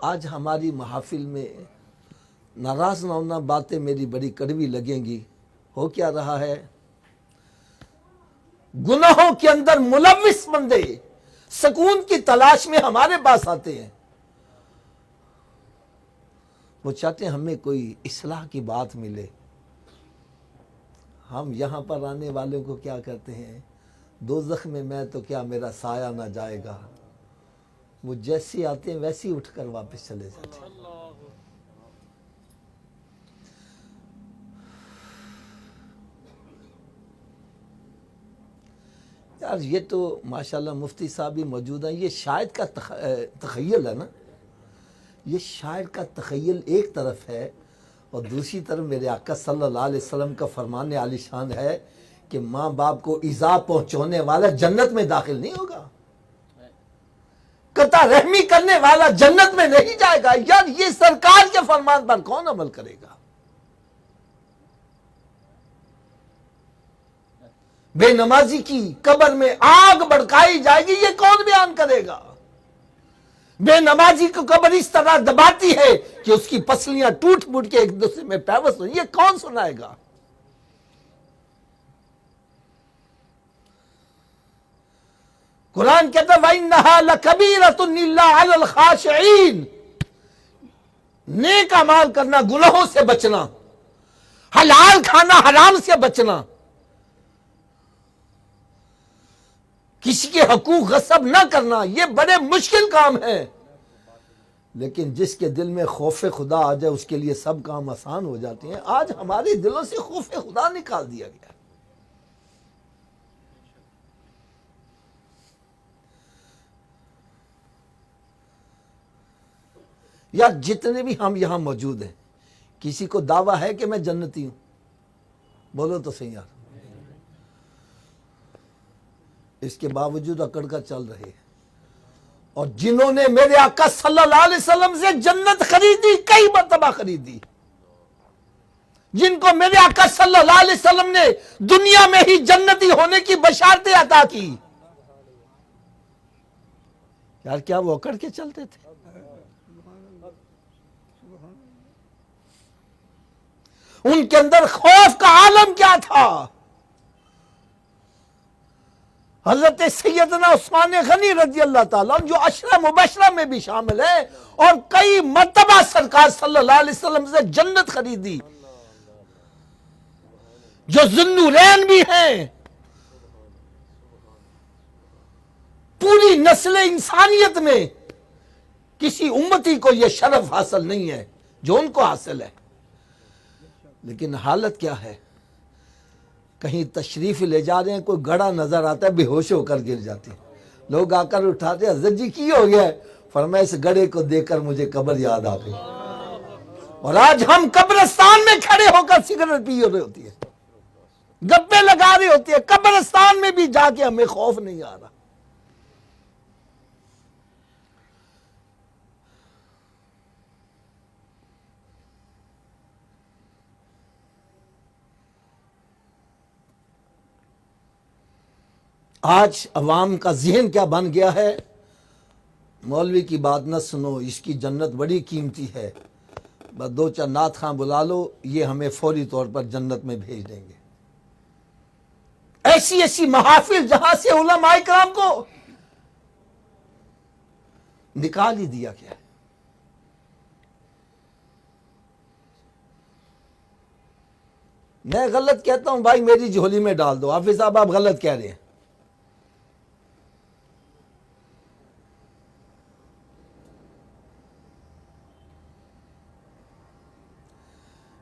آج ہماری محافل میں ناراض نہ ہونا، باتیں میری بڑی کڑوی لگیں گی. ہو کیا رہا ہے؟ گناہوں کے اندر ملوث بندے سکون کی تلاش میں ہمارے پاس آتے ہیں. وہ چاہتے ہیں ہمیں کوئی اصلاح کی بات ملے. ہم یہاں پر آنے والوں کو کیا کرتے ہیں؟ دوزخ میں تو کیا میرا سایہ نہ جائے گا. وہ جیسے آتے ہیں ویسے ہی اٹھ کر واپس چلے جاتے ہیں. یار یہ تو ماشاءاللہ مفتی صاحب بھی موجود ہیں. یہ شاعر کا تخیل ہے نا. یہ شاعر کا تخیل ایک طرف ہے اور دوسری طرف میرے آقا صلی اللہ علیہ وسلم کا فرمان عالی شان ہے کہ ماں باپ کو ایذا پہنچانے والا جنت میں داخل نہیں ہوگا. قطع رحمی کرنے والا جنت میں نہیں جائے گا. یار یہ سرکار کے فرمان پر کون عمل کرے گا؟ بے نمازی کی قبر میں آگ بڑکائی جائے گی، یہ کون بیان کرے گا؟ بے نمازی کو قبر اس طرح دباتی ہے کہ اس کی پسلیاں ٹوٹ پھوٹ کے ایک دوسرے میں پیوست ہو، یہ کون سنائے گا؟ قرآن کہتا ہے وَإِنَّهَا لَكَبِيرَةٌ إِلَّا عَلَى الْخَاشِعِينَ. نیک اعمال کرنا، گناہوں سے بچنا، حلال کھانا، حرام سے بچنا، کسی کے حقوق غصب نہ کرنا، یہ بڑے مشکل کام ہیں. لیکن جس کے دل میں خوف خدا آ جائے اس کے لیے سب کام آسان ہو جاتے ہیں. آج ہمارے دلوں سے خوف خدا نکال دیا گیا. یا جتنے بھی ہم یہاں موجود ہیں، کسی کو دعویٰ ہے کہ میں جنتی ہوں؟ بولو تو صحیح یار. اس کے باوجود اکڑ کر چل رہے ہیں. اور جنہوں نے میرے آقا صلی اللہ علیہ وسلم سے جنت خریدی، کئی مرتبہ خریدی، جن کو میرے آقا صلی اللہ علیہ وسلم نے دنیا میں ہی جنتی ہونے کی بشارتیں عطا کی، یار کیا وہ اکڑ کے چلتے تھے؟ ان کے اندر خوف کا عالم کیا تھا؟ حضرت سیدنا عثمان غنی رضی اللہ تعالیٰ جو عشرہ مبشرہ میں بھی شامل ہے اور کئی مرتبہ سرکار صلی اللہ علیہ وسلم سے جنت خریدی، جو ذوالنورین بھی ہیں. پوری نسل انسانیت میں کسی امتی کو یہ شرف حاصل نہیں ہے جو ان کو حاصل ہے. لیکن حالت کیا ہے؟ کہیں تشریف لے جا رہے ہیں، کوئی گڑھا نظر آتا ہے، بے ہوش ہو کر گر جاتے ہیں. لوگ آ کر اٹھاتے ہیں، حضرت جی کی ہو گیا ہے؟ فرمایا اس گڑھے کو دیکھ کر مجھے قبر یاد آ گئی. اور آج ہم قبرستان میں کھڑے ہو کر سگریٹ پی رہے ہوتی ہے، گپے لگا رہے ہوتی ہے. قبرستان میں بھی جا کے ہمیں خوف نہیں آ رہا. آج عوام کا ذہن کیا بن گیا ہے؟ مولوی کی بات نہ سنو، اس کی جنت بڑی قیمتی ہے، بس دو چار نعت خواں بلا لو، یہ ہمیں فوری طور پر جنت میں بھیج دیں گے. ایسی ایسی محافل جہاں سے علماء کرام کو نکال ہی دیا گیا ہے. میں غلط کہتا ہوں بھائی میری جھولی میں ڈال دو. حافظ صاحب آپ غلط کہہ رہے ہیں.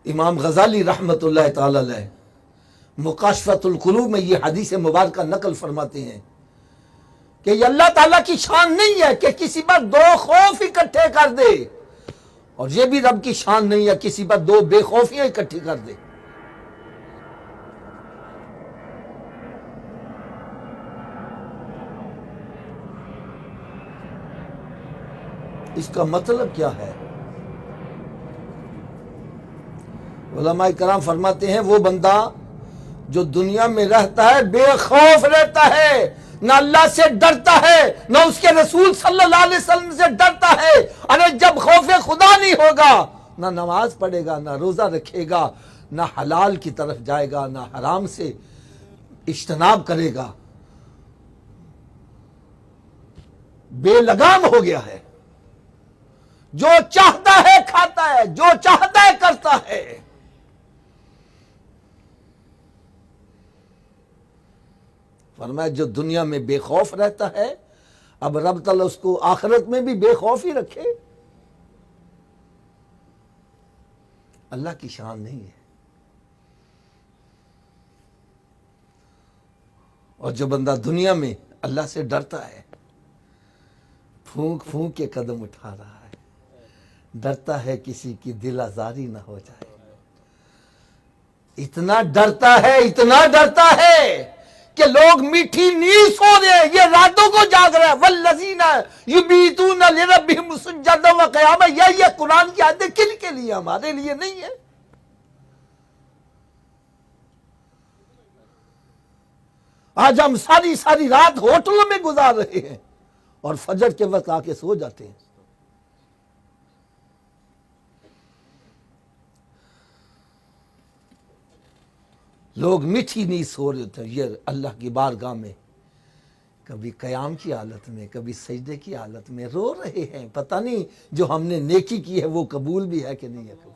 امام غزالی رحمت اللہ تعالی علیہ مکاشفۃ القلوب میں یہ حدیث مبارکہ نقل فرماتے ہیں کہ یہ اللہ تعالیٰ کی شان نہیں ہے کہ کسی پر دو خوف اکٹھے کر دے، اور یہ بھی رب کی شان نہیں ہے کسی پر دو بے خوفیاں اکٹھی کر دے. اس کا مطلب کیا ہے؟ علماء کرام فرماتے ہیں وہ بندہ جو دنیا میں رہتا ہے بے خوف رہتا ہے، نہ اللہ سے ڈرتا ہے، نہ اس کے رسول صلی اللہ علیہ وسلم سے ڈرتا ہے. ارے جب خوف خدا نہیں ہوگا، نہ نماز پڑھے گا، نہ روزہ رکھے گا، نہ حلال کی طرف جائے گا، نہ حرام سے اجتناب کرے گا، بے لگام ہو گیا ہے، جو چاہتا ہے کھاتا ہے، جو چاہتا ہے کرتا ہے۔ فرمایا جو دنیا میں بے خوف رہتا ہے، اب رب تعالیٰ اس کو آخرت میں بھی بے خوف ہی رکھے۔ اللہ کی شان نہیں ہے۔ اور جو بندہ دنیا میں اللہ سے ڈرتا ہے، پھونک پھونک کے قدم اٹھا رہا ہے، ڈرتا ہے کسی کی دل آزاری نہ ہو جائے، اتنا ڈرتا ہے کہ لوگ میٹھی نیند سو رہے ہیں، یہ راتوں کو جاگ رہا ہے۔ والذین یبیتون لربہم سجدا وقیاما، یہ قرآن کی آیتیں کن کے لیے؟ ہمارے لیے نہیں ہے۔ آج ہم ساری رات ہوٹلوں میں گزار رہے ہیں اور فجر کے وقت آ کے سو جاتے ہیں۔ لوگ میٹھی نیند سو رہے تھے، یہ اللہ کی بارگاہ میں کبھی قیام کی حالت میں، کبھی سجدے کی حالت میں رو رہے ہیں۔ پتہ نہیں جو ہم نے نیکی کی ہے وہ قبول بھی ہے کہ نہیں ہے۔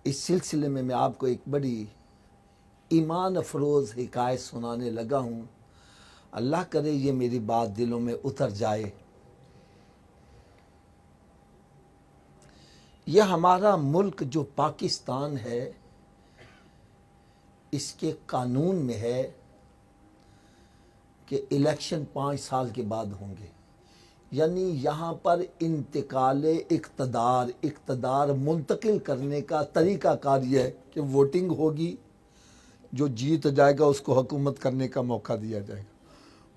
اس سلسلے میں آپ کو ایک بڑی ایمان افروز حکایت سنانے لگا ہوں، اللہ کرے یہ میری بات دلوں میں اتر جائے۔ یہ ہمارا ملک جو پاکستان ہے، اس کے قانون میں ہے کہ الیکشن 5 سال کے بعد ہوں گے، یعنی یہاں پر انتقال اقتدار منتقل کرنے کا طریقہ کار یہ ہے کہ ووٹنگ ہوگی، جو جیت جائے گا اس کو حکومت کرنے کا موقع دیا جائے گا،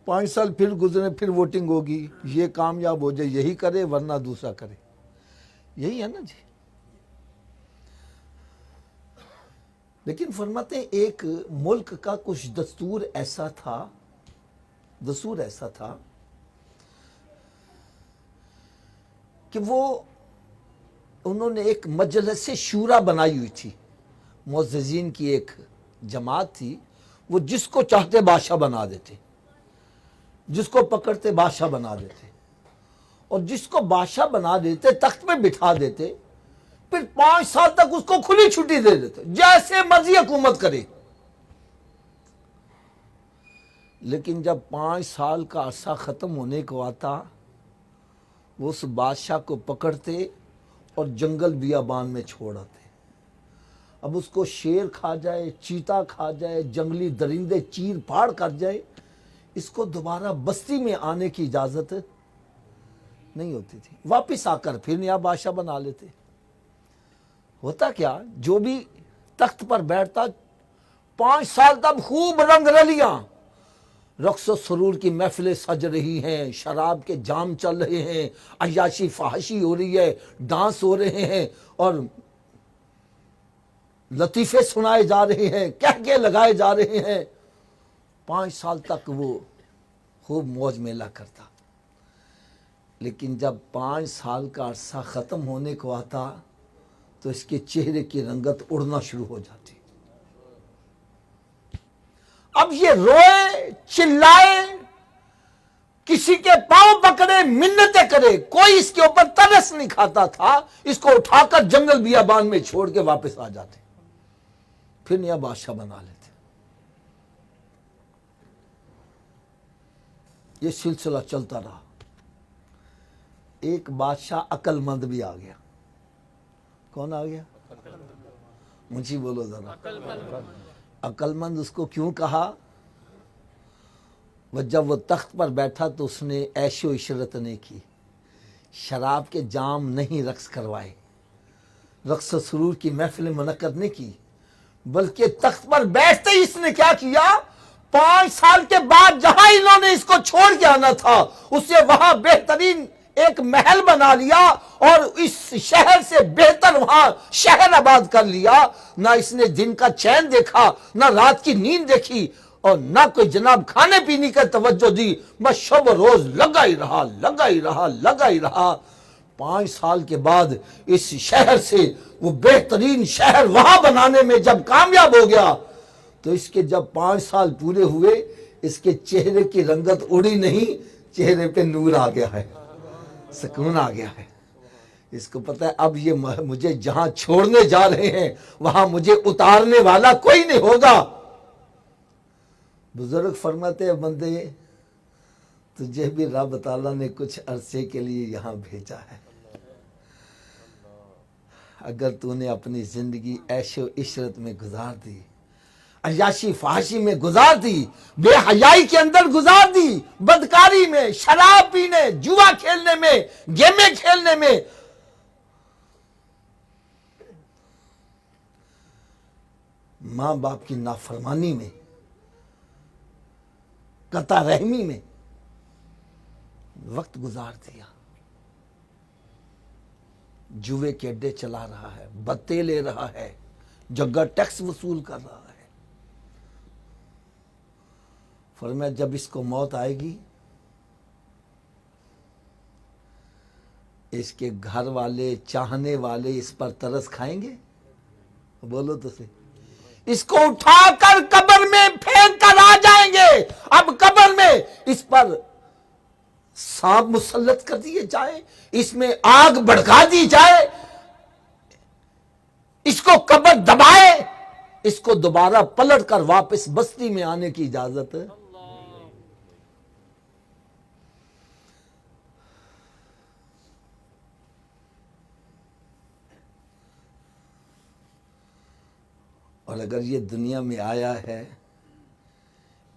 5 سال پھر گزرے، پھر ووٹنگ ہوگی، یہ کامیاب ہو جائے یہی کرے ورنہ دوسرا کرے، یہی ہے نا جی۔ لیکن فرماتے ہیں ایک ملک کا کچھ دستور ایسا تھا کہ انہوں نے ایک مجلس شورا بنائی ہوئی تھی، معززین کی ایک جماعت تھی، وہ جس کو چاہتے بادشاہ بنا دیتے، جس کو پکڑتے بادشاہ بنا دیتے، اور جس کو بادشاہ بنا دیتے تخت پہ بٹھا دیتے، پھر 5 سال تک اس کو کھلی چھٹی دے دیتے، جیسے مرضی حکومت کرے۔ لیکن جب 5 سال کا عرصہ ختم ہونے کو آتا، وہ اس بادشاہ کو پکڑتے اور جنگل بیابان میں چھوڑ آتے۔ اب اس کو شیر کھا جائے، چیتا کھا جائے، جنگلی درندے چیر پھاڑ کر جائے، اس کو دوبارہ بستی میں آنے کی اجازت نہیں ہوتی تھی، واپس آ کر پھر نیا بادشاہ بنا لیتے۔ ہوتا کیا، جو بھی تخت پر بیٹھتا 5 سال تک خوب رنگ رلیاں، رقص و سرور کی محفلیں سج رہی ہیں، شراب کے جام چل رہے ہیں، عیاشی فحاشی ہو رہی ہے، ڈانس ہو رہے ہیں، اور لطیفے سنائے جا رہے ہیں، کہکے لگائے جا رہے ہیں۔ 5 سال تک وہ خوب موج میلہ کرتا، لیکن جب 5 سال کا عرصہ ختم ہونے کو آتا تو اس کے چہرے کی رنگت اڑنا شروع ہو جاتی۔ اب یہ روئے، چلائے، کسی کے پاؤں پکڑے، منتیں کرے، کوئی اس کے اوپر ترس نہیں کھاتا تھا، اس کو اٹھا کر جنگل بیابان میں چھوڑ کے واپس آ جاتے، پھر نیا بادشاہ بنا لیتے۔ یہ سلسلہ چلتا رہا۔ ایک بادشاہ عقل مند بھی آ گیا۔ کون آ گیا؟ مجھے بولو ذرا۔ عقل مند اس کو کیوں کہا؟ جب وہ تخت پر بیٹھا تو اس نے عیش و عشرت نہیں کی، شراب کے جام نہیں رقص کروائے، رقص و سرور کی محفلیں منعقد نہیں کی، بلکہ تخت پر بیٹھتے ہی اس نے کیا کیا؟ 5 سال کے بعد جہاں انہوں نے اس کو چھوڑ کے آنا تھا، اسے وہاں بہترین ایک محل بنا لیا اور اس شہر سے بہتر وہاں شہر آباد کر لیا. نہ اس نے دن کا چین دیکھا، نہ رات کی نیند دیکھی، اور نہ کوئی جناب کھانے پینے کا توجہ دی، بس شب و روز لگا ہی رہا. 5 سال کے بعد اس شہر سے وہ بہترین شہر وہاں بنانے میں جب کامیاب ہو گیا، تو اس کے جب 5 سال پورے ہوئے، اس کے چہرے کی رنگت اڑی نہیں، چہرے پہ نور آ گیا ہے، سکون آ گیا ہے. اس کو پتہ ہے اب یہ مجھے جہاں چھوڑنے جا رہے ہیں وہاں مجھے اتارنے والا کوئی نہیں ہوگا. بزرگ فرماتے ہیں بندے تجھے بھی رب تعالیٰ نے کچھ عرصے کے لیے یہاں بھیجا ہے. اگر تو نے اپنی زندگی عیش و عشرت میں گزار دی، عیاشی فحاشی میں گزار دی، بے حیائی کے اندر گزار دی، بدکاری میں، شراب پینے، جوا کھیلنے میں، گیمیں کھیلنے میں، ماں باپ کی نافرمانی میں، قطع رحمی میں وقت گزار دیا، جوے کے اڈے چلا رہا ہے، بتے لے رہا ہے، جگہ ٹیکس وصول کر رہا ہے. فرمایا جب اس کو موت آئے گی، اس کے گھر والے، چاہنے والے اس پر ترس کھائیں گے؟ بولو تو صحیح. اس کو اٹھا کر قبر میں پھینک کر آ جائیں گے. اب قبر میں اس پر سانپ مسلط کر دیے جائے، اس میں آگ بھڑکا دی جائے، اس کو قبر دبائے، اس کو دوبارہ پلٹ کر واپس بستی میں آنے کی اجازت ہے؟ اور اگر یہ دنیا میں آیا ہے،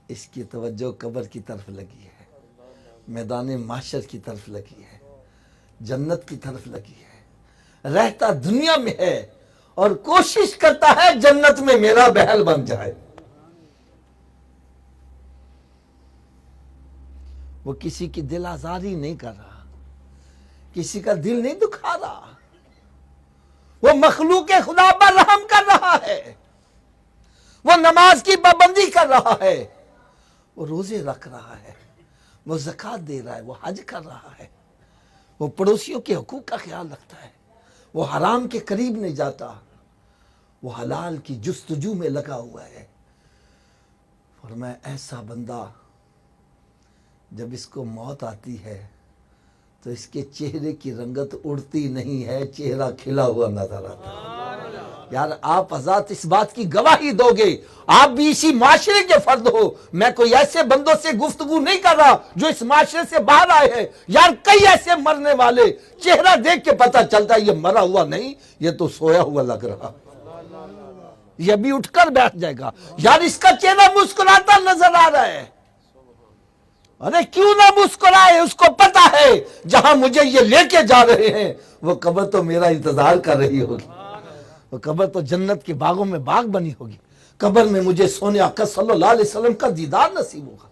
اس کی توجہ قبر کی طرف لگی ہے، میدان محشر کی طرف لگی ہے، جنت کی طرف لگی ہے، رہتا دنیا میں ہے اور کوشش کرتا ہے جنت میں میرا محل بن جائے. وہ کسی کی دل آزاری نہیں کر رہا، کسی کا دل نہیں دکھا رہا، وہ مخلوق خدا پر رحم کر رہا ہے، وہ نماز کی پابندی کر رہا ہے، وہ روزے رکھ رہا ہے، وہ زکوٰۃ دے رہا ہے، وہ حج کر رہا ہے، وہ پڑوسیوں کے حقوق کا خیال رکھتا ہے، وہ حرام کے قریب نہیں جاتا، وہ حلال کی جستجو میں لگا ہوا ہے. اور میں ایسا بندہ جب اس کو موت آتی ہے تو اس کے چہرے کی رنگت اڑتی نہیں ہے، چہرہ کھلا ہوا نظر آتا ہے. یار آپ حضرات اس بات کی گواہی دو گے، آپ بھی اسی معاشرے کے فرد ہو. میں کوئی ایسے بندوں سے گفتگو نہیں کر رہا جو اس معاشرے سے باہر آئے ہیں. یار کئی ایسے مرنے والے چہرہ دیکھ کے پتہ چلتا ہے یہ مرا ہوا نہیں، یہ تو سویا ہوا لگ رہا، یہ بھی اٹھ کر بیٹھ جائے گا. یار اس کا چہرہ مسکراتا نظر آ رہا ہے. ارے کیوں نہ مسکرائے، اس کو پتا ہے جہاں مجھے یہ لے کے جا رہے ہیں وہ قبر تو میرا انتظار کر رہی ہوگی، وہ قبر تو جنت کے باغوں میں باغ بنی ہوگی، قبر میں مجھے سونے آقا صلی اللہ علیہ وسلم کا دیدار نصیب ہوگا.